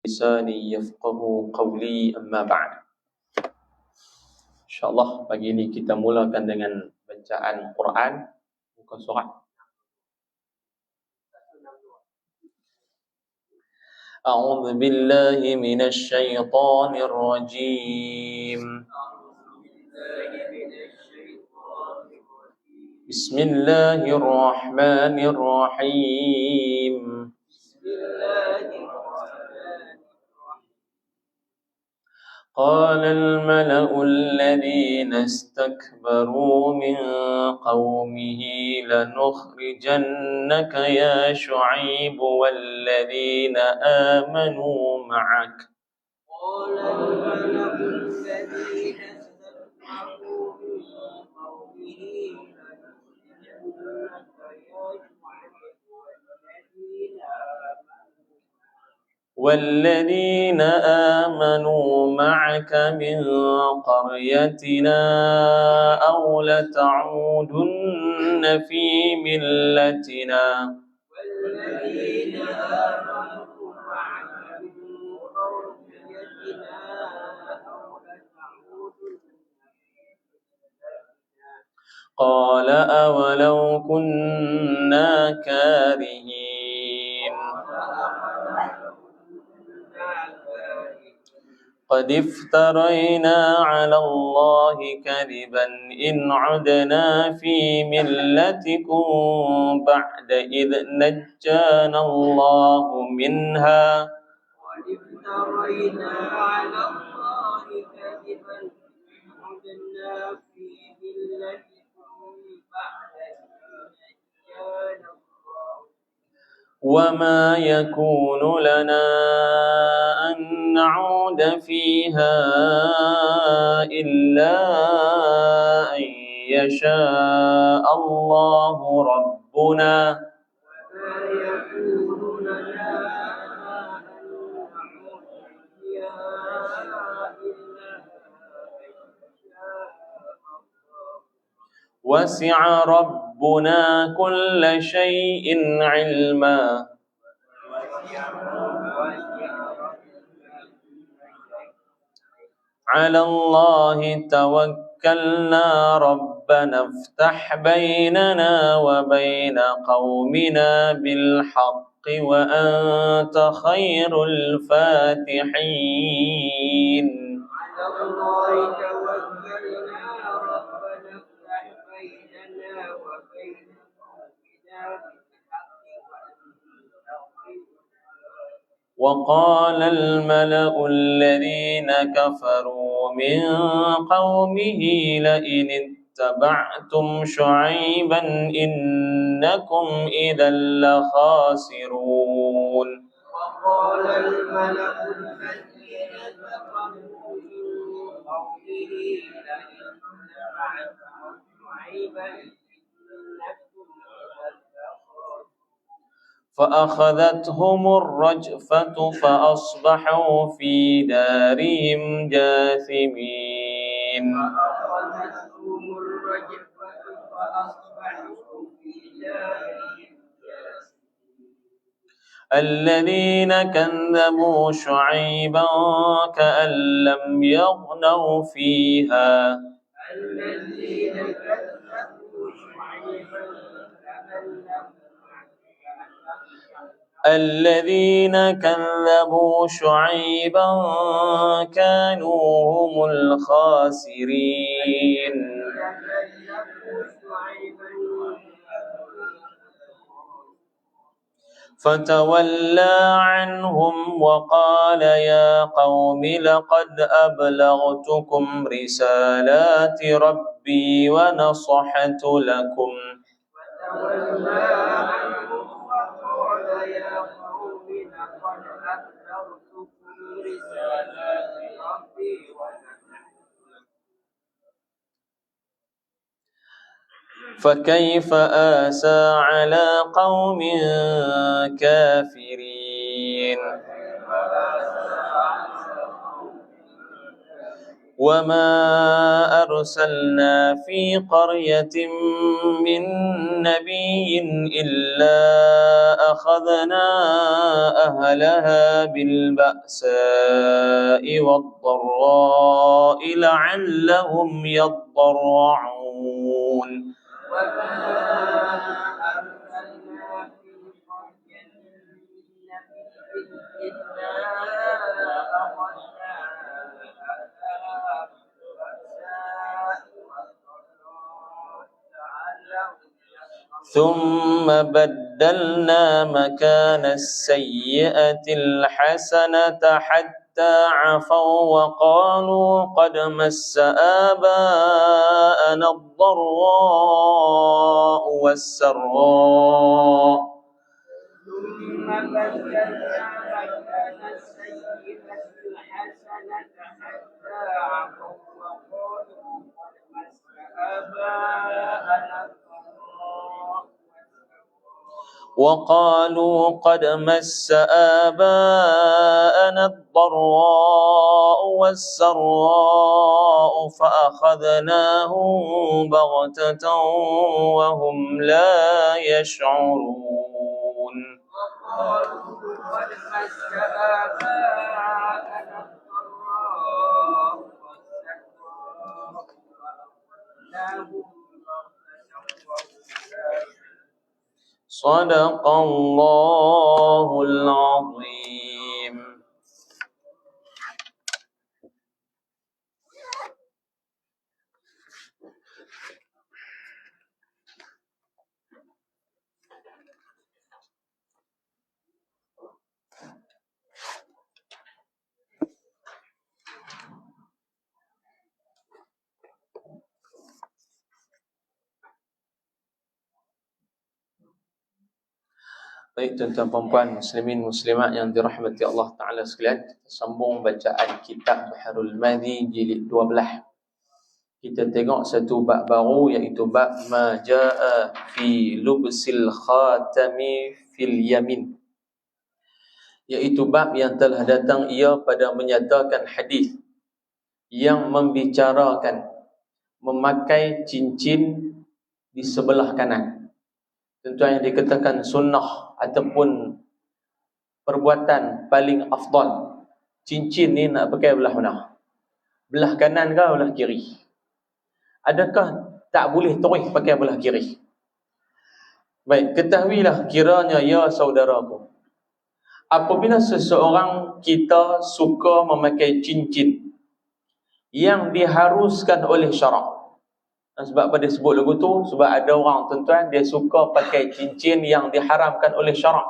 lisani yafqahu qawli amma ba'd. Insyaallah pagi ini kita mulakan dengan bacaan Quran muka surat. A'udzu billahi minasy syaithanir rajim. Bismillahirrahmanirrahim. قال الملأ الذين استكبروا من قومه لنخرجنك يا شعيب والذين آمنوا معك قال الملأ الذين استكبروا من قومه لنخرجنك يا شعيب والذين آمنوا معك من قريتنا أو لتعودن في ملتنا والذين آمنوا معك من قريتنا أو لتعودن قال أولو كنا كارهين قد افترينا على الله كذبا إن عدنا في ملتكم بعد إذ نجانا الله منها قد افترينا على الله كذبا إن عدنا في ملتكم بعد إذ نجانا الله وما يكون لنا أن نعود فيها إلا أن يشاء الله ربنا وما يكون لنا أن نعود فيها إلا أن يشاء الله وسع ربنا كل شيء علما على الله توكلنا ربنا افتح بيننا وبين قومنا بالحق وأنت خير الفاتحين على الله توكلنا ربنا افتح بيننا وبين قومنا بالحق وأنت خير. وقال الملأ الذين كفروا من قومه لئن اتبعتم شعيبا إنكم إذا لخاسرون وقال الملأ الذين كفروا من قومه لئن اتبعتم شعيبا فأخذتهم الرجفة فأصبحوا في دارهم جاثمين فأخذتهم الرجفة فأصبحوا في دارهم جاثمين الذين كذبوا شعيبا كأن لم يغنوا فيها الذين كذبوا شعيبا كأن لم الذين كذبوا شعيبا كانوا هم الخاسرين فتولى عنهم وقال يا قوم لقد أبلغتكم رسالات ربي ونصحت لكم فتولى عنهم وقال يا قوم لقد أبلغتكم رسالات ربي ونصحت لكم فكيف آسى على قوم كافرين وما أرسلنا في قرية من نبي إلا أخذنا أهلها بالبأساء والضراء لعلهم يضرعون ثم بدلنا مكان السيئة الحسنة حتى عفوا وقالوا قد مس آباءنا الضراء والسراء ثم بدلنا مكان السيئة الحسنة حتى عفوا وقالوا قد مس آباءنا الضراء والسراء فأخذناهم بغتة وهم لا يشعرون صدق الله العظيم. Baik tuan-tuan puan-puan muslimin muslimat yang dirahmati Allah Ta'ala sekalian, kita sambung bacaan kitab Bahrul Madhi jilid 12. Kita tengok satu bab baru, iaitu bab ma jaa fi lubsil khatami fil yamin, iaitu bab yang telah datang ia pada menyatakan hadis yang membicarakan memakai cincin di sebelah kanan. Tentu yang dikatakan sunnah ataupun perbuatan paling afdal. Cincin ni nak pakai belah mana? Belah kanan ke belah kiri? Adakah tak boleh terus pakai belah kiri? Baik, ketahuilah kiranya ya saudaraku, apabila seseorang kita suka memakai cincin yang diharuskan oleh syarak. Sebab pada sebut lagu tu, sebab ada orang tuan-tuan dia suka pakai cincin yang diharamkan oleh syarak.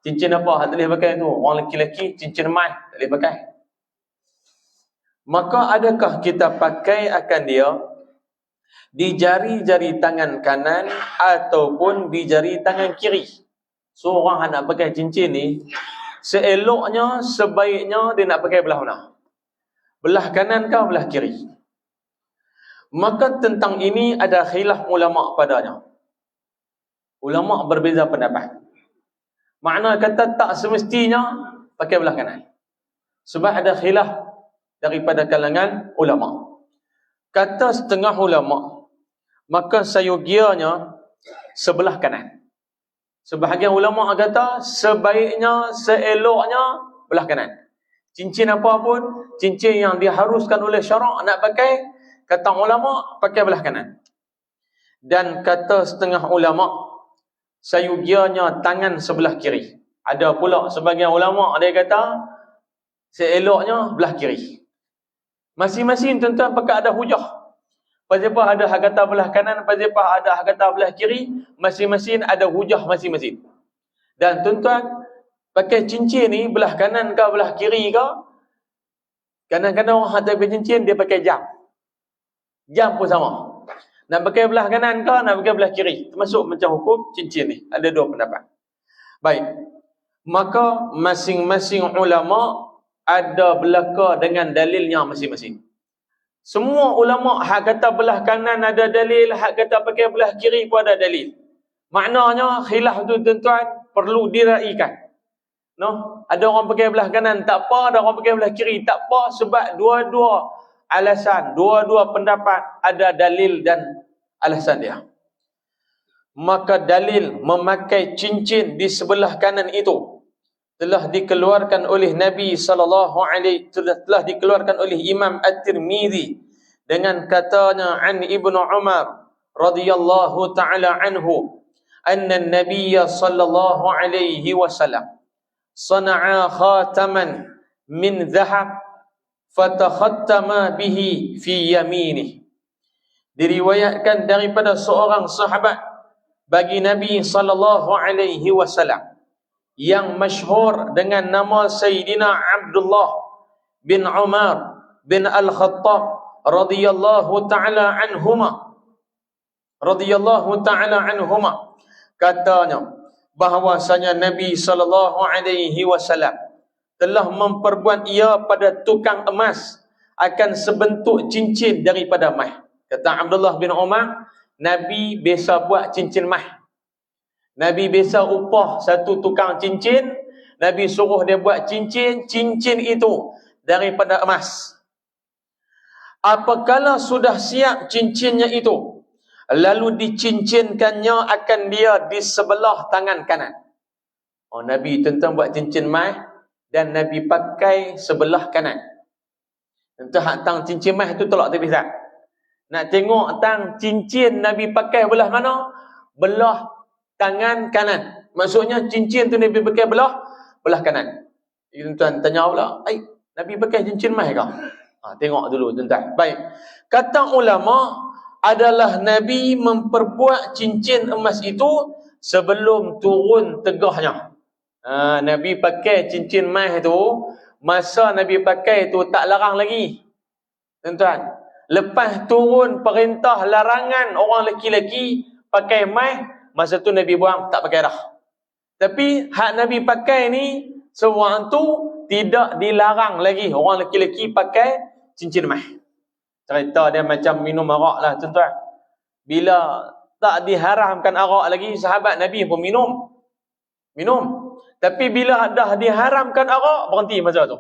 Cincin apa hak tak boleh pakai tu? Orang lelaki-lelaki cincin emas tak boleh pakai. Maka adakah kita pakai akan dia di jari-jari tangan kanan ataupun di jari tangan kiri? So orang nak pakai cincin ni, seeloknya, sebaiknya dia nak pakai belah mana? Belah kanan ke belah kiri? Maka tentang ini ada khilaf ulama' padanya. Ulama' berbeza pendapat. Makna kata tak semestinya pakai belah kanan. Sebab ada khilaf daripada kalangan ulama'. Kata setengah ulama', maka sayogianya sebelah kanan. Sebahagian ulama' kata sebaiknya, seeloknya belah kanan. Cincin apa pun, cincin yang diharuskan oleh syarak nak pakai, kata ulama' pakai belah kanan. Dan kata setengah ulama' sayugianya tangan sebelah kiri. Ada pula sebagian ulama' dia kata seeloknya belah kiri. Masing-masing tuan-tuan pakai ada hujah. Pasal ada hak kata belah kanan, pasal ada hak kata belah kiri, masing-masing ada hujah masing-masing. Dan tuan-tuan pakai cincin ni belah kanan ke belah kiri ke, kadang-kadang orang hantar pakai cincin dia pakai jam. Jam pun sama. Nak pakai belah kanan ke, nak pakai belah kiri. Termasuk macam hukum cincin ni. Ada dua pendapat. Baik. Maka masing-masing ulama' ada belaka dengan dalilnya masing-masing. Semua ulama' hak kata belah kanan ada dalil, hak kata pakai belah kiri pun ada dalil. Maknanya khilaf tu tuan-tuan perlu diraikan. No? Ada orang pakai belah kanan tak apa, ada orang pakai belah kiri tak apa, sebab dua-dua alasan. Dua-dua pendapat ada dalil dan alasan dia. Maka dalil memakai cincin di sebelah kanan itu telah dikeluarkan oleh Nabi telah dikeluarkan oleh Imam At-Tirmidzi dengan katanya an Ibnu Umar radhiyallahu taala anhu anna an-nabiy sallallahu alaihi wasallam sana'a khataman min dhahab fatakhattama bihi fi yaminih. Diriwayatkan daripada seorang sahabat bagi Nabi sallallahu alaihi wasallam yang masyhur dengan nama Sayyidina Abdullah bin Umar bin Al-Khattab radhiyallahu taala anhuma katanya bahwasanya Nabi sallallahu alaihi wasallam telah memperbuat ia pada tukang emas akan sebentuk cincin daripada emas. Kata Abdullah bin Umar, Nabi biasa buat cincin emas. Nabi biasa upah satu tukang cincin, Nabi suruh dia buat cincin itu daripada emas. Apakala sudah siap cincinnya itu, lalu dicincinkannya akan dia di sebelah tangan kanan. Oh, Nabi tentang buat cincin emas dan Nabi pakai sebelah kanan. Entah tang cincin emas tu tolak tepi tak? Nak tengok tang cincin Nabi pakai belah mana? Belah tangan kanan. Maksudnya cincin tu Nabi pakai belah kanan. Tuan tanya pula, Nabi pakai cincin emas ke? Tengok dulu tuan. Baik. Kata ulama adalah Nabi memperbuat cincin emas itu sebelum turun tegahnya. Nabi pakai cincin emas itu, masa Nabi pakai itu tak larang lagi. Tuan-tuan, lepas turun perintah larangan orang lelaki-lelaki pakai emas, masa tu Nabi buang, tak pakai dah. Tapi hak Nabi pakai ni, sewaktu tu tidak dilarang lagi orang lelaki-lelaki pakai cincin emas. Cerita dia macam minum arak lah tuan-tuan. Bila tak diharamkan arak lagi, sahabat Nabi pun minum. Tapi bila dah diharamkan arak, berhenti masa tu.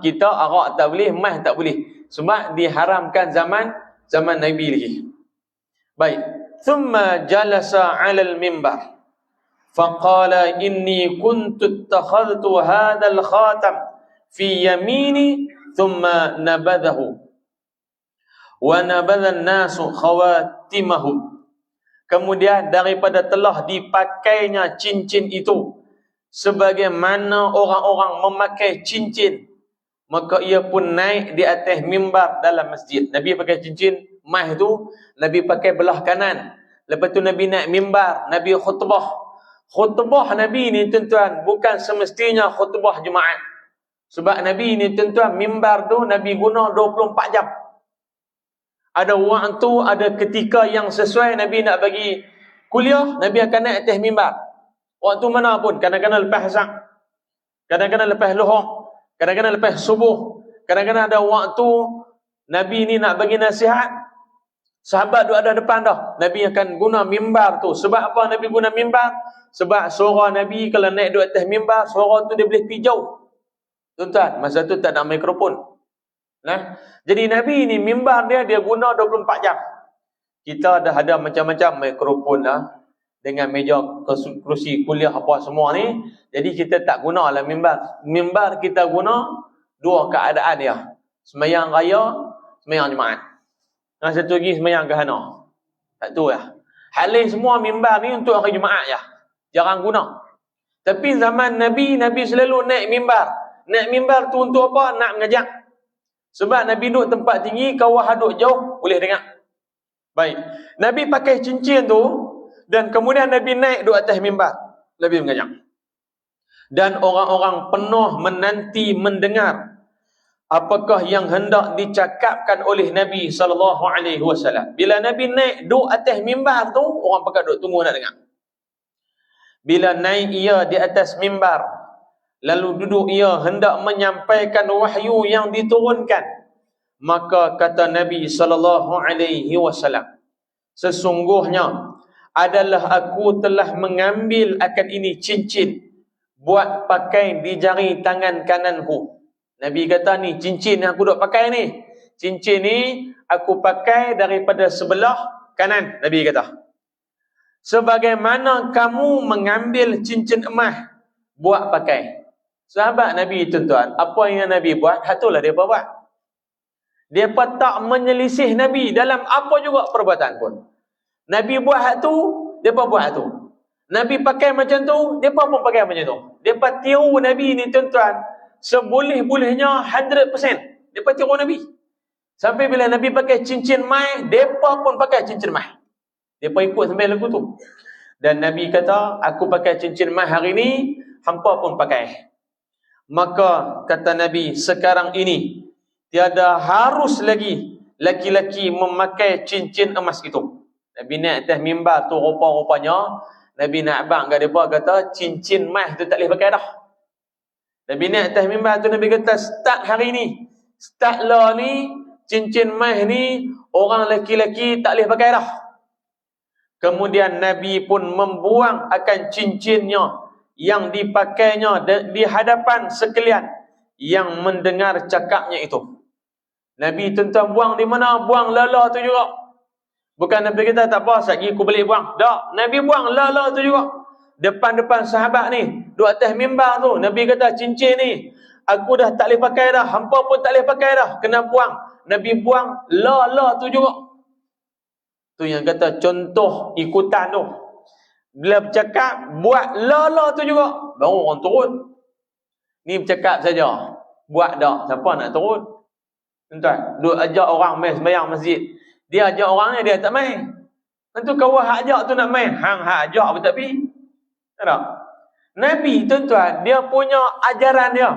Kita arak tak boleh, emas tak boleh. Sebab diharamkan zaman Nabi lagi. Baik. ثم جلس على المنبر فقال إني كنت اتخذت هذا الخاتم في يميني ثم نبذه ونبذ الناس خواتمهم. Kemudian daripada telah dipakainya cincin itu sebagaimana orang-orang memakai cincin, maka ia pun naik di atas mimbar dalam masjid. Nabi pakai cincin emas itu, Nabi pakai belah kanan. Lepas tu Nabi naik mimbar, Nabi khutbah. Khutbah Nabi ni tuan-tuan bukan semestinya khutbah Jumaat. Sebab Nabi ni tuan-tuan, mimbar tu Nabi guna 24 jam. Ada waktu, ada ketika yang sesuai Nabi nak bagi kuliah, Nabi akan naik atas mimbar. Waktu mana pun, kadang-kadang lepas asar, kadang-kadang lepas lohor, kadang-kadang lepas subuh, kadang-kadang ada waktu Nabi ni nak bagi nasihat, sahabat duduk ada depan dah, Nabi akan guna mimbar tu. Sebab apa Nabi guna mimbar? Sebab suara Nabi kalau naik duduk atas mimbar, suara tu dia boleh pergi jauh. Tuan-tuan, masa tu tak ada mikrofon. Jadi Nabi ni mimbar dia guna 24 jam. Kita dah ada macam-macam mikrofon lah, dengan meja kerusi kuliah apa semua ni. Jadi kita tak gunalah mimbar. Mimbar kita guna dua keadaan dia. Sembahyang raya, sembahyang Jumaat. Satu lagi sembahyang gerhana. Tak tahu lah. Halih semua mimbar ni untuk hari Jumaat je. Jarang guna. Tapi zaman Nabi selalu naik mimbar. Naik mimbar tu untuk apa? Nak mengajar. Sebab Nabi duduk tempat tinggi, kawah duduk jauh, boleh dengar. Baik. Nabi pakai cincin tu, dan kemudian Nabi naik duduk atas mimbar. Nabi mengajar. Dan orang-orang penuh menanti mendengar apakah yang hendak dicakapkan oleh Nabi SAW. Bila Nabi naik duduk atas mimbar tu, orang pakat duduk tunggu nak dengar. Bila naik ia di atas mimbar, lalu duduk ia hendak menyampaikan wahyu yang diturunkan, maka kata Nabi SAW, sesungguhnya adalah aku telah mengambil akan ini cincin buat pakai di jari tangan kananku. Nabi kata ni cincin yang aku duk pakai ni, cincin ni aku pakai daripada sebelah kanan, Nabi kata. Sebagaimana kamu mengambil cincin emas buat pakai. Sahabat Nabi tuan-tuan, apa yang Nabi buat, itulah depa buat. Depa tak menyelisih Nabi dalam apa juga perbuatan pun. Nabi buat hak tu, depa buat hak tu. Nabi pakai macam tu, depa pun pakai macam tu. Depa tiru Nabi ni tuan-tuan, seboleh-bolehnya 100%. Depa tiru Nabi. Sampai bila Nabi pakai cincin mai, depa pun pakai cincin mai. Depa ikut sampai lagu tu. Dan Nabi kata, aku pakai cincin mai hari ni, hampa pun pakai. Maka kata Nabi, sekarang ini tiada harus lagi laki-laki memakai cincin emas itu. Nabi naik atas mimbar tu, rupa-rupanya Nabi nak abang kat depa, kata cincin emas tu tak boleh pakai dah. Nabi naik atas mimbar tu, Nabi kata start hari ni, start lah ni, cincin emas ni orang laki-laki tak boleh pakai dah. Kemudian Nabi pun membuang akan cincinnya yang dipakainya di hadapan sekalian yang mendengar cakapnya itu. Nabi tuan-tuan buang di mana? Buang lala tu juga. Bukan Nabi kata tak apa, sekejap aku balik buang. Tak, Nabi buang lala tu juga. Depan-depan sahabat ni, duduk atas mimbar tu, Nabi kata cincin ni aku dah tak boleh pakai dah, hampa pun tak boleh pakai dah, kena buang. Nabi buang lala tu juga. Tu yang kata contoh ikutan tu. Bila bercakap, buat lala tu juga, baru orang turun. Ni bercakap saja, buat tak, siapa nak turun? Tuan-tuan, duk ajak orang main sembahyang masjid, dia ajak orang ni, dia tak main. Tentu kau hak ajak tu nak main, hang hak ajak pun tak pergi. Tak? Nabi tuan-tuan, dia punya ajaran dia,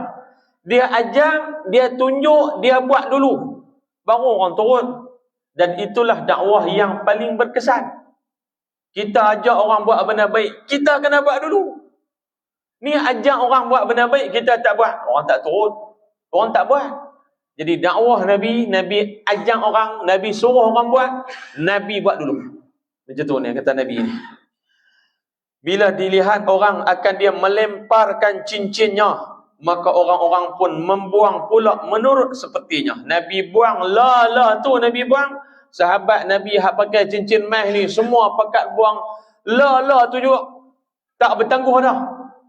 dia ajar, dia tunjuk, dia buat dulu, baru orang turun. Dan itulah dakwah yang paling berkesan. Kita ajak orang buat benda baik, kita kena buat dulu. Ni ajak orang buat benda baik, kita tak buat, orang tak turun, orang tak buat. Jadi dakwah Nabi, Nabi ajak orang, Nabi suruh orang buat, Nabi buat dulu. Macam tu ni kata Nabi ni. Bila dilihat orang akan dia melemparkan cincinnya, maka orang-orang pun membuang pula menurut sepertinya. Nabi buang lala tu, Nabi buang. Sahabat Nabi hak pakai cincin emas ni semua pakat buang lala tu juga. Tak bertangguh dah.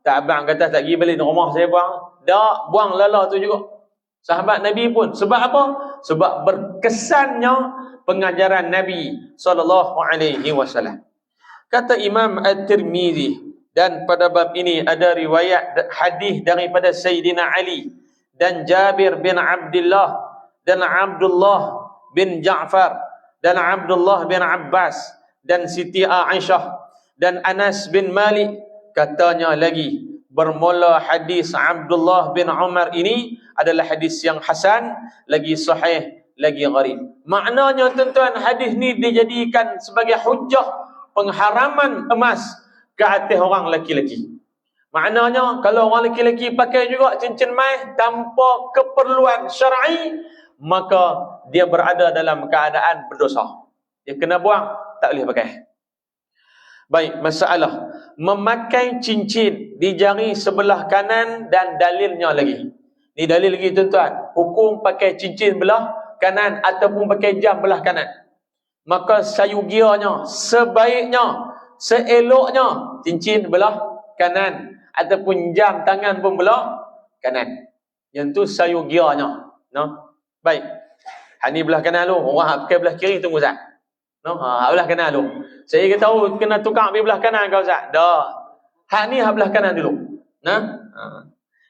Tak, abang kata tak pergi balik rumah saya buang. Tak, buang lala tu juga. Sahabat Nabi pun. Sebab apa? Sebab berkesannya pengajaran Nabi SAW. Kata Imam At-Tirmizi, dan pada bab ini ada riwayat hadis daripada Sayyidina Ali dan Jabir bin Abdullah dan Abdullah bin Ja'far dan Abdullah bin Abbas dan Siti Aisyah dan Anas bin Malik. Katanya lagi, bermula hadis Abdullah bin Umar ini adalah hadis yang hasan, lagi sahih, lagi gharib. Maknanya tuan-tuan, hadis ni dijadikan sebagai hujjah pengharaman emas ke atas orang lelaki-lelaki. Maknanya kalau orang lelaki-lelaki pakai juga cincin emas tanpa keperluan syar'i, maka dia berada dalam keadaan berdosa. Dia kena buang, tak boleh pakai. Baik, masalah memakai cincin di jari sebelah kanan dan dalilnya lagi. Ni dalil lagi tuan-tuan. Hukum pakai cincin belah kanan ataupun pakai jam belah kanan. Maka sayugianya, sebaiknya, seeloknya cincin belah kanan ataupun jam tangan pun belah kanan. Yang tu sayugianya. No? Baik. Hak ni belah kanan lu. Orang pakai belah kiri tunggu Ustaz. No? Belah kanan lu. Saya tahu kena tukar pergi belah kanan kau Ustaz. Dah. Hak ni hak belah kanan dulu. Nah?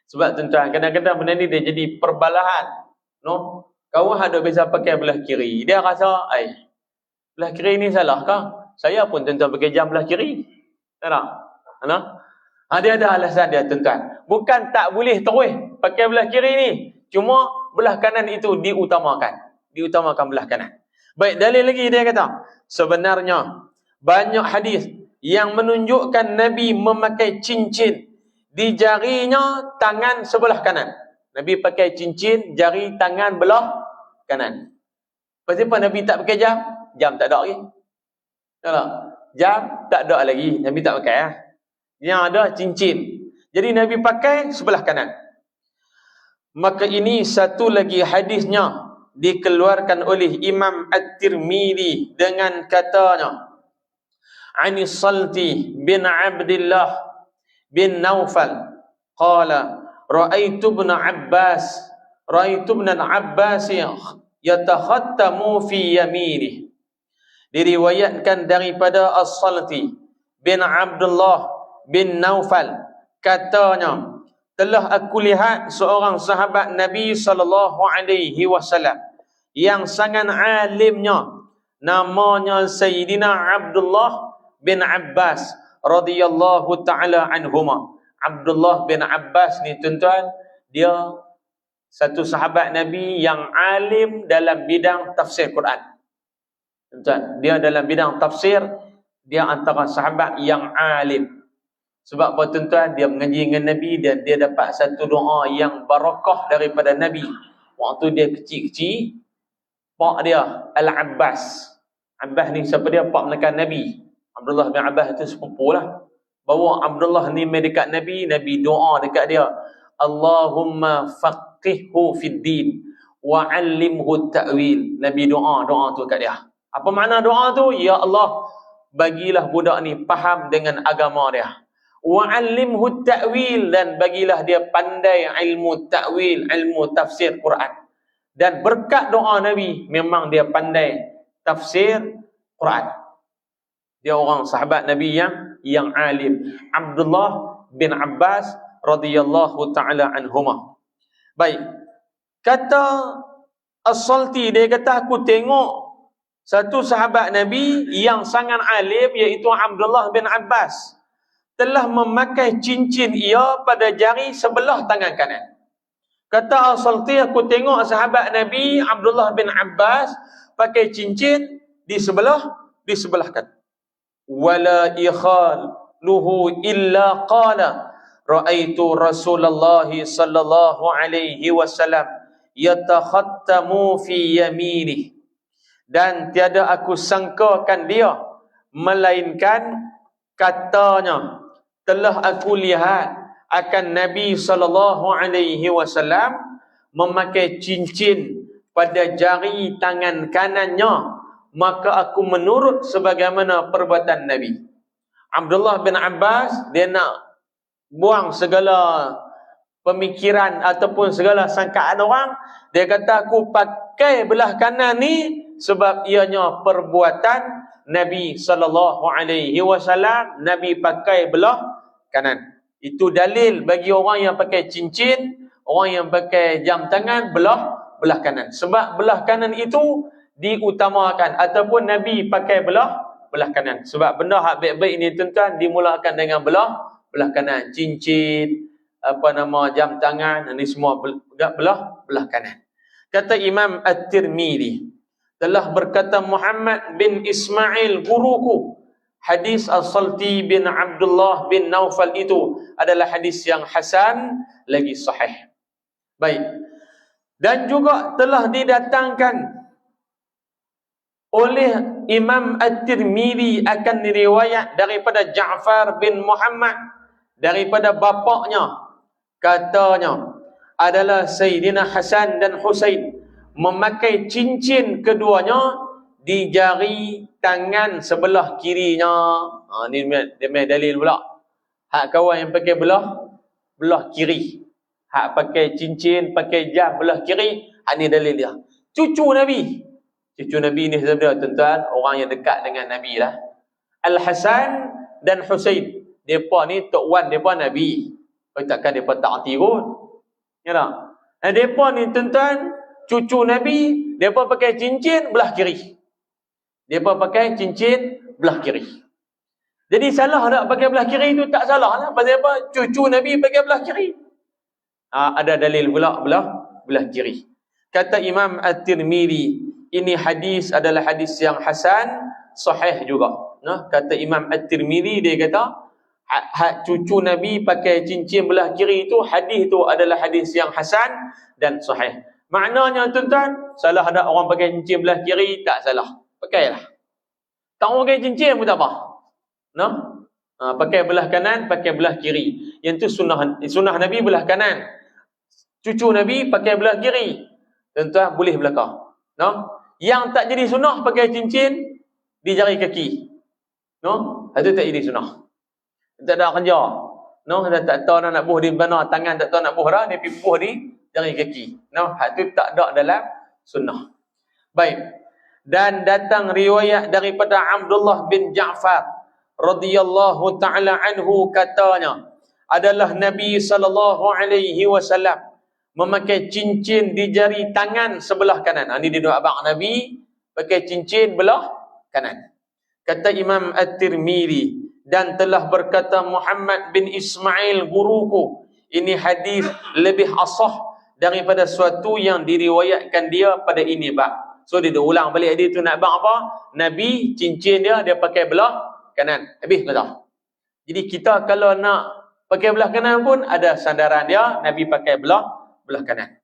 Sebab tuan-tuan, kadang-kadang benda ni dia jadi perbalahan. No? Kau ada biasa pakai belah kiri. Dia rasa, belah kiri ni salah kah? Saya pun tuan-tuan pakai jam belah kiri. Tak nak? Nah? Dia ada alasan dia tuan-tuan. Bukan tak boleh terus pakai belah kiri ni. Cuma belah kanan itu diutamakan. Diutamakan belah kanan. Baik, dalil lagi dia kata, sebenarnya banyak hadis yang menunjukkan Nabi memakai cincin di jarinya tangan sebelah kanan. Nabi pakai cincin jari tangan belah kanan. Kenapa Nabi tak pakai jam? Jam tak ada lagi. Tak? Jam tak ada lagi. Nabi tak pakai. Yang ada cincin. Jadi Nabi pakai sebelah kanan. Maka ini satu lagi hadisnya dikeluarkan oleh Imam At-Tirmidzi dengan katanya, Ani Salti bin Abdullah bin Naufal qala ra'aitu ibn Abbas yatakhattamu fi yaminih. Diriwayatkan daripada As-Salti bin Abdullah bin Naufal katanya, telah aku lihat seorang sahabat Nabi SAW yang sangat alimnya, namanya Sayyidina Abdullah bin Abbas radhiyallahu taala anhuma. Abdullah bin Abbas ni tuan-tuan, dia satu sahabat Nabi yang alim dalam bidang tafsir Quran. Tuan-tuan, dia dalam bidang tafsir, dia antara sahabat yang alim. Sebab apa tuan-tuan, dia mengaji dengan Nabi dan dia dapat satu doa yang barakah daripada Nabi. Waktu dia kecil-kecil, pak dia Al-Abbas. Abbas ni siapa dia? Pak menekan Nabi. Abdullah bin Abbas itu sepupu lah. Bawa Abdullah ni mai dekat Nabi, Nabi doa dekat dia, Allahumma faqihhu fid din wa 'allimhu ta'wil. Nabi doa tu kat dia. Apa makna doa tu? Ya Allah, bagilah budak ni faham dengan agama dia. Wa 'allimhu ta'wil, dan bagilah dia pandai ilmu ta'wil, ilmu tafsir Quran. Dan berkat doa Nabi, memang dia pandai tafsir Quran. Dia orang sahabat Nabi yang alim. Abdullah bin Abbas radhiyallahu taala anhuma. Baik. Kata As-Salti, dia kata aku tengok satu sahabat Nabi yang sangat alim, iaitu Abdullah bin Abbas, telah memakai cincin ia pada jari sebelah tangan kanan. Kata As-Salti, aku tengok sahabat Nabi Abdullah bin Abbas pakai cincin di sebelah kanan. Wala ikhaluhu illa qala ra'aitu Rasulullah sallallahu alaihi wasallam yatakhattamu fi yaminih. Dan tiada aku sangkakan dia, melainkan katanya, telah aku lihat akan Nabi sallallahu alaihi wasallam memakai cincin pada jari tangan kanannya, maka aku menurut sebagaimana perbuatan Nabi. Abdullah bin Abbas, dia nak buang segala pemikiran ataupun segala sangkaan orang. Dia kata aku pakai belah kanan ni sebab ianya perbuatan Nabi sallallahu alaihi wasallam. Nabi pakai belah kanan. Itu dalil bagi orang yang pakai cincin, orang yang pakai jam tangan belah kanan. Sebab belah kanan itu diutamakan, ataupun Nabi pakai belah kanan. Sebab benda hak baik-baik ini tuan-tuan dimulakan dengan belah kanan. Cincin, jam tangan, ini semua belah kanan. Kata Imam At-Tirmidzi, telah berkata Muhammad bin Ismail guruku, hadis As-Salti bin Abdullah bin Naufal itu adalah hadis yang hasan lagi sahih. Baik. Dan juga telah didatangkan oleh Imam At-Tirmidzi akan diriwayat daripada Ja'far bin Muhammad, daripada bapaknya, katanya adalah Sayyidina Hasan dan Husain memakai cincin keduanya di jari tangan sebelah kirinya. Ni dia main dalil pula. Hak kawan yang pakai belah kiri, hak pakai cincin, pakai jam belah kiri, hak ni dalil dia. Cucu Nabi ni sebenarnya tuan-tuan, orang yang dekat dengan Nabi lah. Al-Hasan dan Husain, mereka ni tok wan mereka Nabi. Takkan mereka tak arti kot. Ya tak? Mereka ni tuan-tuan, cucu Nabi, mereka pakai cincin belah kiri. Mereka pakai cincin belah kiri. Jadi salah tak pakai belah kiri itu? Tak salah lah. Pasal apa? Cucu Nabi pakai belah kiri. Ada dalil pula belah kiri. Kata Imam At-Tirmidzi, ini hadis adalah hadis yang hasan, sahih juga. Kata Imam At-Tirmidzi, dia kata cucu Nabi pakai cincin belah kiri itu, hadis itu adalah hadis yang hasan dan sahih. Maknanya tuan-tuan, salah ada orang pakai cincin belah kiri? Tak salah. Pakailah. Tak orang pakai cincin pun tak apa. Pakai belah kanan, pakai belah kiri. Yang tu sunnah Nabi belah kanan. Cucu Nabi pakai belah kiri. Tuan-tuan boleh belakang. No? Yang tak jadi sunnah pakai cincin di jari kaki. No? Itu tak jadi sunnah. Tak ada kerja. No, dia tak tahu nak buh di mana, tangan tak tahu nak buh dah, dia pergi buh di jari kaki. No, hak tu tak ada dalam sunnah. Baik. Dan datang riwayat daripada Abdullah bin Ja'far radhiyallahu taala anhu, katanya adalah Nabi sallallahu alaihi wasallam memakai cincin di jari tangan sebelah kanan. Ini dia doa abang Nabi pakai cincin belah kanan. Kata Imam At-Tirmidzi, dan telah berkata Muhammad bin Ismail guruku, ini hadis lebih asah daripada suatu yang diriwayatkan dia pada ini bab. So dia ulang balik hadis tu nak bab apa? Nabi cincin dia pakai belah kanan. Habis kata. Jadi kita kalau nak pakai belah kanan pun ada sandaran dia, Nabi pakai belah kanan.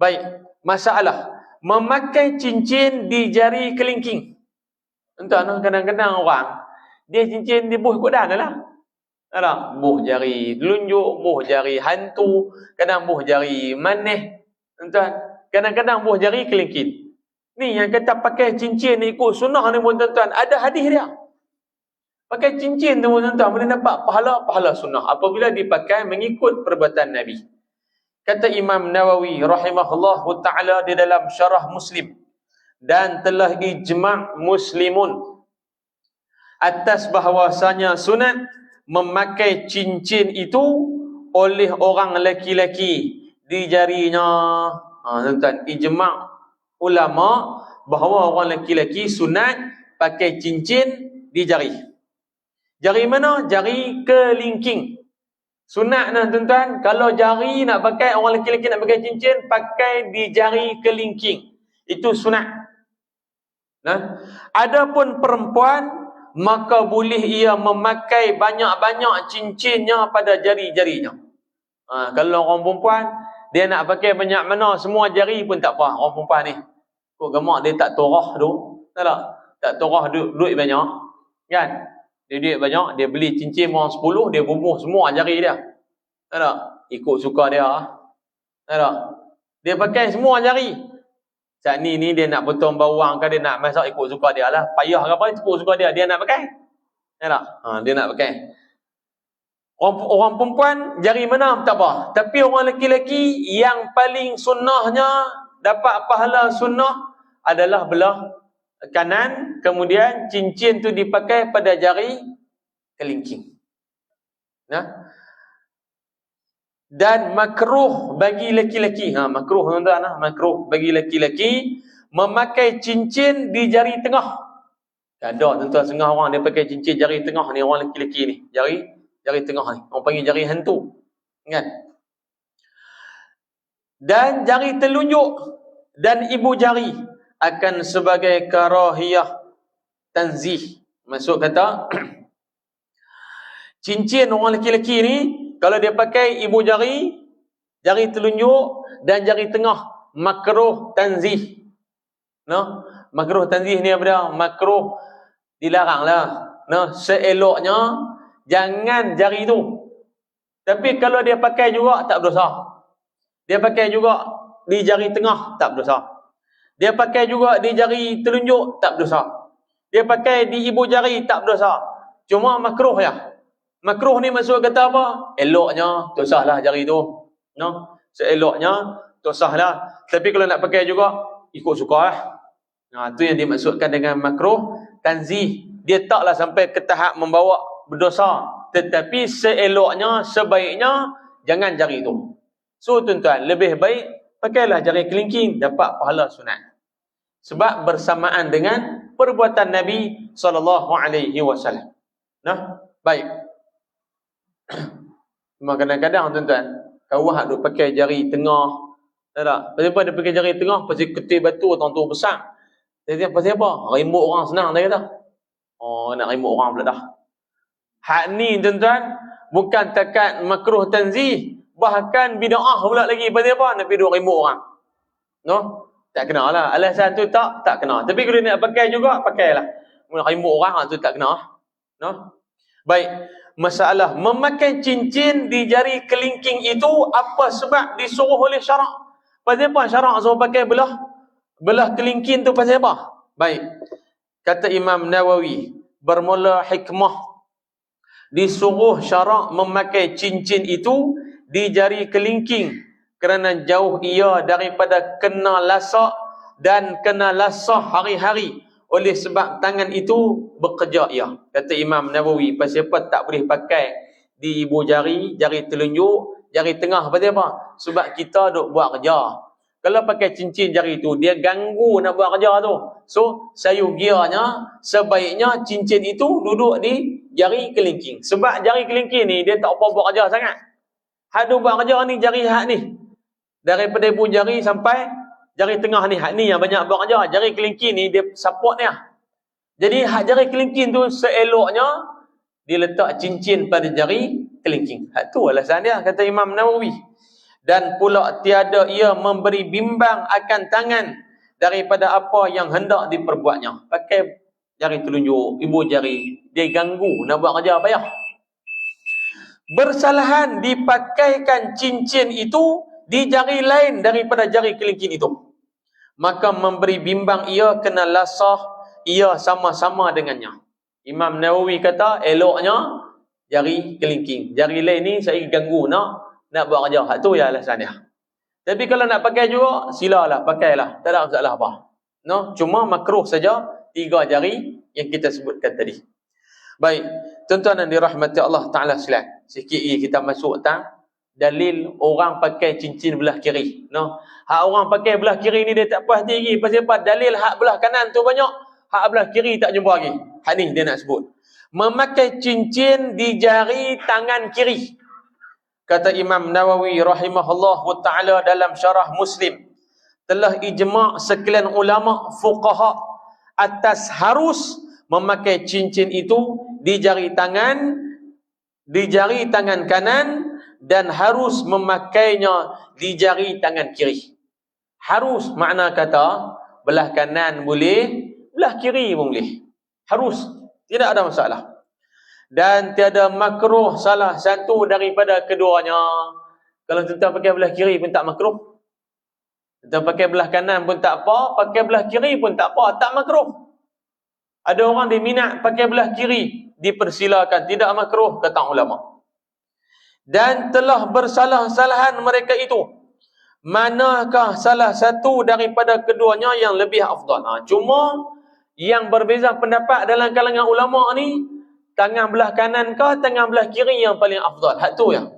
Baik, masalah memakai cincin di jari kelingking. Entah kadang-kadang orang dia cincin dia buh ikut dan lah. Tak? Buh jari telunjuk, buh jari hantu, kadang buh jari manis. Entah, kadang-kadang buh jari kelingking. Ni yang kata pakai cincin ikut sunnah ni pun tuan-tuan, ada hadis dia. Pakai cincin tu pun tuan-tuan boleh dapat pahala sunnah apabila dipakai mengikut perbuatan Nabi. Kata Imam Nawawi rahimahullahu ta'ala di dalam syarah Muslim, dan telah ijma' muslimun atas bahawasanya sunat memakai cincin itu oleh orang lelaki di jarinya. Tuan-tuan, ijma' ulama bahawa orang lelaki sunat pakai cincin di jari. Jari mana? Jari kelingking. Sunat nah tuan-tuan, kalau jari nak pakai, orang lelaki nak pakai cincin, pakai di jari kelingking. Itu sunat. Nah, adapun perempuan, maka boleh ia memakai banyak-banyak cincinnya pada jari-jarinya. Kalau orang perempuan, dia nak pakai banyak mana, semua jari pun tak apa. Orang perempuan ni, kok gemak dia tak torah tu, tak torah duit banyak, kan? Dia duit banyak, dia beli cincin orang 10, dia bubuh semua jari dia. Tak? Ikut suka dia. Tak? Dia pakai semua jari. Saat ni dia nak potong bawang ke, dia nak masak, ikut suka dia lah. Payah ke apa, ikut suka dia. Dia nak pakai. Tak? Dia nak pakai. Orang perempuan, jari mana tak apa. Tapi orang lelaki yang paling sunnahnya, dapat pahala sunnah adalah belah kanan, kemudian cincin tu dipakai pada jari kelingking. Nah. Dan makruh bagi lelaki-lelaki, makruh tuan-tuan, makruh bagi lelaki-lelaki memakai cincin di jari tengah. Ada tuan-tuan setengah orang dia pakai cincin jari tengah ni, orang lelaki-lelaki ni, jari tengah ni, orang panggil jari hantu, kan? Dan jari telunjuk dan ibu jari akan sebagai karahiyah tanzih. Maksud kata cincin orang lelaki-lelaki ni, kalau dia pakai ibu jari, jari telunjuk dan jari tengah, makruh tanzih. No? Makruh tanzih ni apa dia? Makruh dilarang lah. No? Seeloknya jangan jari tu. Tapi kalau dia pakai juga tak berdosa. Dia pakai juga di jari tengah tak berdosa. Dia pakai juga di jari telunjuk tak berdosa. Dia pakai di ibu jari tak berdosa. Cuma makruh ya. Makruh ni maksud kata apa? Eloknya tosahlah jari tu. No? Seeloknya tosahlah. Tapi kalau nak pakai juga ikut suka lah. Itu yang dimaksudkan dengan makruh tanzih. Dia taklah sampai ke tahap membawa berdosa. Tetapi seeloknya, sebaiknya jangan jari tu. So tuan-tuan, lebih baik pakailah jari kelingking, dapat pahala sunat. Sebab bersamaan dengan perbuatan Nabi SAW. Nah, baik. Cuma kadang-kadang tuan-tuan, kawah duk pakai jari tengah. Tak? Pasal apa dia pakai jari tengah? Pasal ketir batu orang tu besar. Dia pasal apa? Remote orang senang dia kata. Oh, nak remote orang pula dah. Hak ni tuan-tuan, bukan takat makruh tanzih, bahkan bid'ah pula lagi. Pasal apa? Nak pergi duk remote orang. No? Tak kena lah. Alasan tu tak kena. Tapi kalau nak pakai juga, pakailah. Nak remote orang tu tak kena. No? Baik. Masalah memakai cincin di jari kelingking itu apa sebab disuruh oleh syarak? Pasal apa syarak suruh pakai belah Belah kelingking tu pasal apa? Baik. Kata Imam Nawawi, bermula hikmah disuruh syarak memakai cincin itu di jari kelingking kerana jauh ia daripada kena lasak dan kena lasah hari-hari. Oleh sebab tangan itu bekerja ia. Kata Imam Nawawi, pasal apa tak boleh pakai di ibu jari, jari telunjuk, jari tengah, pasal apa? Sebab kita duk buat kerja. Kalau pakai cincin jari tu, dia ganggu nak buat kerja tu. So, sayugianya, sebaiknya cincin itu duduk di jari kelingking. Sebab jari kelingking ni, dia tak apa buat kerja sangat. Hak tu buat kerja ni, jari hak ni. Daripada ibu jari sampai jari tengah ni, hak ni yang banyak buat kerja. Jari kelingking ni, dia support ni lah. Jadi, hak jari kelingking tu, seeloknya, dia letak cincin pada jari kelingking. Hak tu alasan dia, kata Imam Nawawi. Dan pula tiada ia memberi bimbang akan tangan daripada apa yang hendak diperbuatnya. Pakai jari telunjuk, ibu jari, dia ganggu nak buat kerja payah. Bersalahan dipakaikan cincin itu di jari lain daripada jari kelingking itu, maka memberi bimbang ia kena lasah ia sama-sama dengannya. Imam Nawawi kata eloknya jari kelingking, jari lain ni saya ganggu nak buat kerja. Hak tu ya alasan dia. Tapi kalau nak pakai juga, silalah, pakailah. Tak ada masalah apa. No, cuma makruh saja 3 jari yang kita sebutkan tadi. Baik, tuan-tuan yang dirahmati Allah Ta'ala sekalian. Sikit lagi kita masuk tentang dalil orang pakai cincin belah kiri. No, hak orang pakai belah kiri ni dia tak puas hati lagi. Pasal apa? Dalil hak belah kanan tu banyak, hak belah kiri tak jumpa lagi. Hak ni dia nak sebut. Memakai cincin di jari tangan kiri. Kata Imam Nawawi rahimahullah ta'ala dalam syarah Muslim, telah ijma' sekalian ulama' fuqaha atas harus memakai cincin itu di jari tangan kanan dan harus memakainya di jari tangan kiri. Harus makna kata belah kanan boleh, belah kiri pun boleh. Harus, tidak ada masalah. Dan tiada makruh salah satu daripada keduanya. Kalau tuan pakai belah kiri pun tak makruh, tuan pakai belah kanan pun tak apa, pakai belah kiri pun tak apa, tak makruh. Ada orang dia minat pakai belah kiri, dipersilakan, tidak makruh kata ulama. Dan telah bersalah-salahan mereka itu, manakah salah satu daripada keduanya yang lebih afdal. Cuma yang berbeza pendapat dalam kalangan ulama ni, tangan belah kanan ke tangan belah kiri yang paling afdal. Hak tu ya.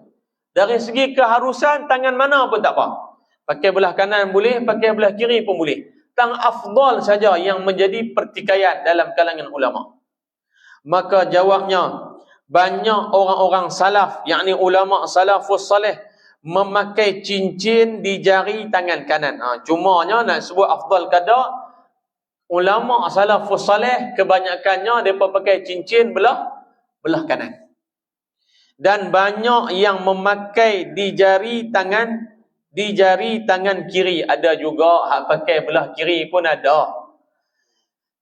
Dari segi keharusan, tangan mana pun tak apa. Pakai belah kanan boleh, pakai belah kiri pun boleh. Tang afdal saja yang menjadi pertikaian dalam kalangan ulama. Maka jawabnya, banyak orang-orang salaf, yakni ulama salafus salih, memakai cincin di jari tangan kanan. Cumanya nak sebut afdal kada, ulama salafus salih kebanyakannya mereka pakai cincin belah kanan. Dan banyak yang memakai di jari tangan kiri. Ada juga hak pakai belah kiri pun ada.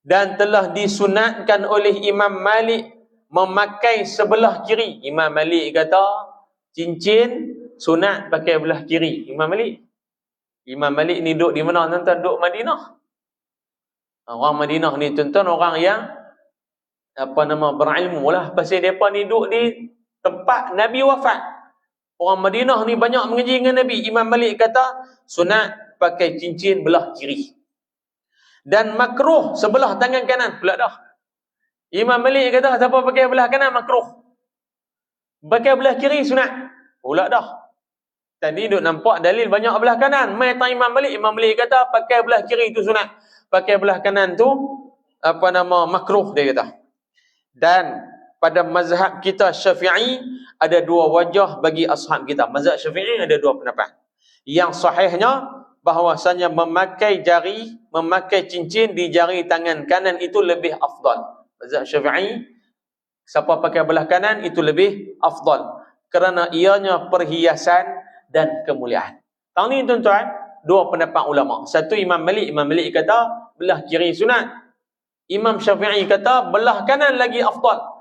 Dan telah disunatkan oleh Imam Malik memakai sebelah kiri. Imam Malik kata cincin sunat pakai belah kiri. Imam Malik ni duduk di mana tuan-tuan? Duduk Madinah. Orang Madinah ni tuan-tuan orang yang berilmu lah. Pasal mereka ni duduk di tempat Nabi wafat. Orang Madinah ni banyak mengaji dengan Nabi. Imam Malik kata sunat pakai cincin belah kiri. Dan makruh sebelah tangan kanan pula dah. Imam Malik kata siapa pakai belah kanan makruh, pakai belah kiri sunat pula dah. Tadi duk nampak dalil banyak belah kanan. Mai tanya Imam Malik kata pakai belah kiri itu sunat, pakai belah kanan tu makruh dia kata. Dan pada mazhab kita Syafi'i ada 2 wajah bagi ashab kita. Mazhab Syafi'i ada 2 pendapat. Yang sahihnya bahwasanya memakai cincin di jari tangan kanan itu lebih afdal. Mazhab Syafi'i, siapa pakai belah kanan itu lebih afdal kerana ianya perhiasan dan kemuliaan. Tang ni tuan-tuan, 2 pendapat ulama. Satu Imam Malik kata belah kiri sunat. Imam Syafi'i kata belah kanan lagi afdal.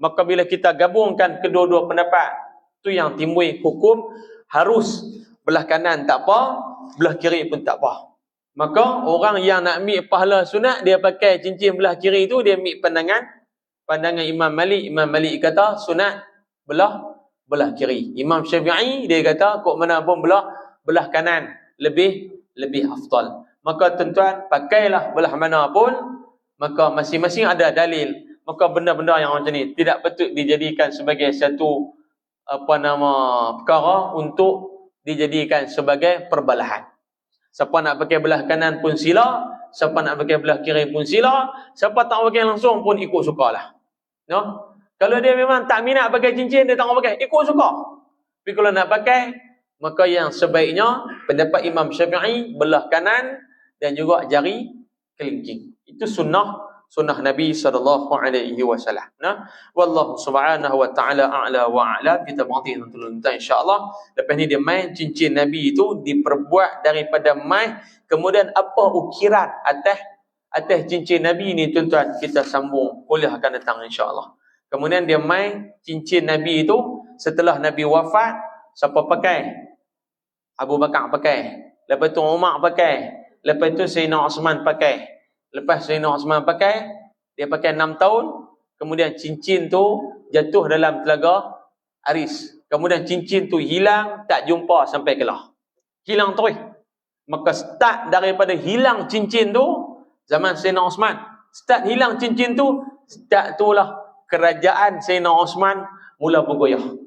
Maka bila kita gabungkan kedua-dua pendapat, tu yang timbul hukum harus belah kanan tak apa, belah kiri pun tak apa. Maka orang yang nak ambil pahala sunat, dia pakai cincin belah kiri tu, dia ambil pandangan Imam Malik. Imam Malik kata sunat belah kiri. Imam Syafi'i dia kata kok mana pun belah kanan lebih afdal. Maka tuan-tuan, pakailah belah mana pun, maka masing-masing ada dalil. Maka benda-benda yang macam ni tidak patut dijadikan sebagai satu perkara untuk dijadikan sebagai perbalahan. Siapa nak pakai belah kanan pun sila, siapa nak pakai belah kiri pun sila, siapa tak pakai langsung pun ikut sukalah. No? Kalau dia memang tak minat pakai cincin, dia tak mau pakai, ikut suka. Tapi kalau nak pakai, maka yang sebaiknya pendapat Imam Syafi'i belah kanan dan juga jari kelingking. Itu sunnah Nabi SAW. Nah, wallahu subhanahu wa ta'ala a'la wa a'lam. Kita berhenti nanti insya-Allah. Lepas ni dia main cincin Nabi itu diperbuat daripada mai, kemudian apa ukiran atas cincin Nabi ni tuan-tuan, kita sambung kuliah akan datang insya-Allah. Kemudian dia main cincin Nabi itu setelah Nabi wafat, siapa pakai? Abu Bakar pakai. Lepas tu Umar pakai. Lepas tu Sayyidina Osman pakai. Lepas Sayyidina Osman pakai, dia pakai 6 tahun. Kemudian cincin tu jatuh dalam telaga Aris. Kemudian cincin tu hilang, tak jumpa sampai kelah. Hilang terus. Maka start daripada hilang cincin tu, zaman Sayyidina Osman. Start hilang cincin tu, start itulah kerajaan Sayyidina Osman mula bergoyah.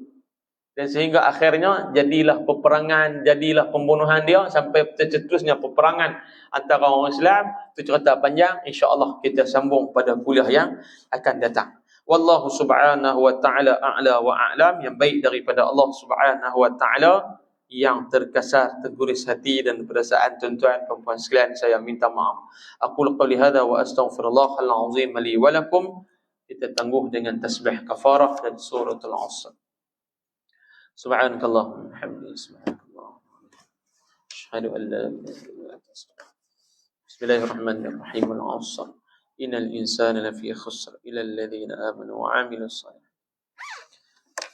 Dan sehingga akhirnya jadilah peperangan, jadilah pembunuhan dia, sampai tercetusnya peperangan antara orang Islam. Itu cerita panjang, insya-Allah kita sambung pada kuliah yang akan datang. Wallahu subhanahu wa ta'ala a'la wa a'lam. Yang baik daripada Allah subhanahu wa ta'ala, yang terkasar, terguris hati dan perasaan tuan-tuan perempuan sekalian, saya minta maaf. Aqulu qawli hadza wa astaghfirullahal azim li wa lakum. Kita tangguh dengan tasbih kafarah dan suratul Asr. Subhanakallahumma wa bihamdika, subhanakallah. Asyhadu an la ilaha illa anta astaghfiruka. Bismillahirrahmanirrahim. Al-'asr. Innal insana lafi khusr illa alladhina amanu wa 'amilus shalihat.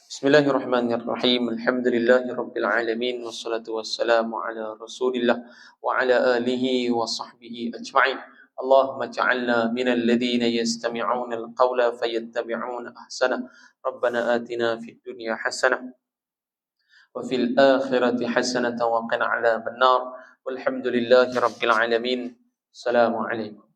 Bismillahirrahmanirrahim. Alhamdulillahi rabbil alamin, wassalatu wassalamu ala Rasulillah wa ala alihi wa sahbihi ajma'in. Allahumma ij'alna minal ladzina yastami'una al-qawla fayattabi'una ahsana. Rabbana atina fid dunya hasanah wa fil akhirati hasanatan wa qina 'adzaban nar. Walhamdulillahi rabbil alamin. Assalamualaikum.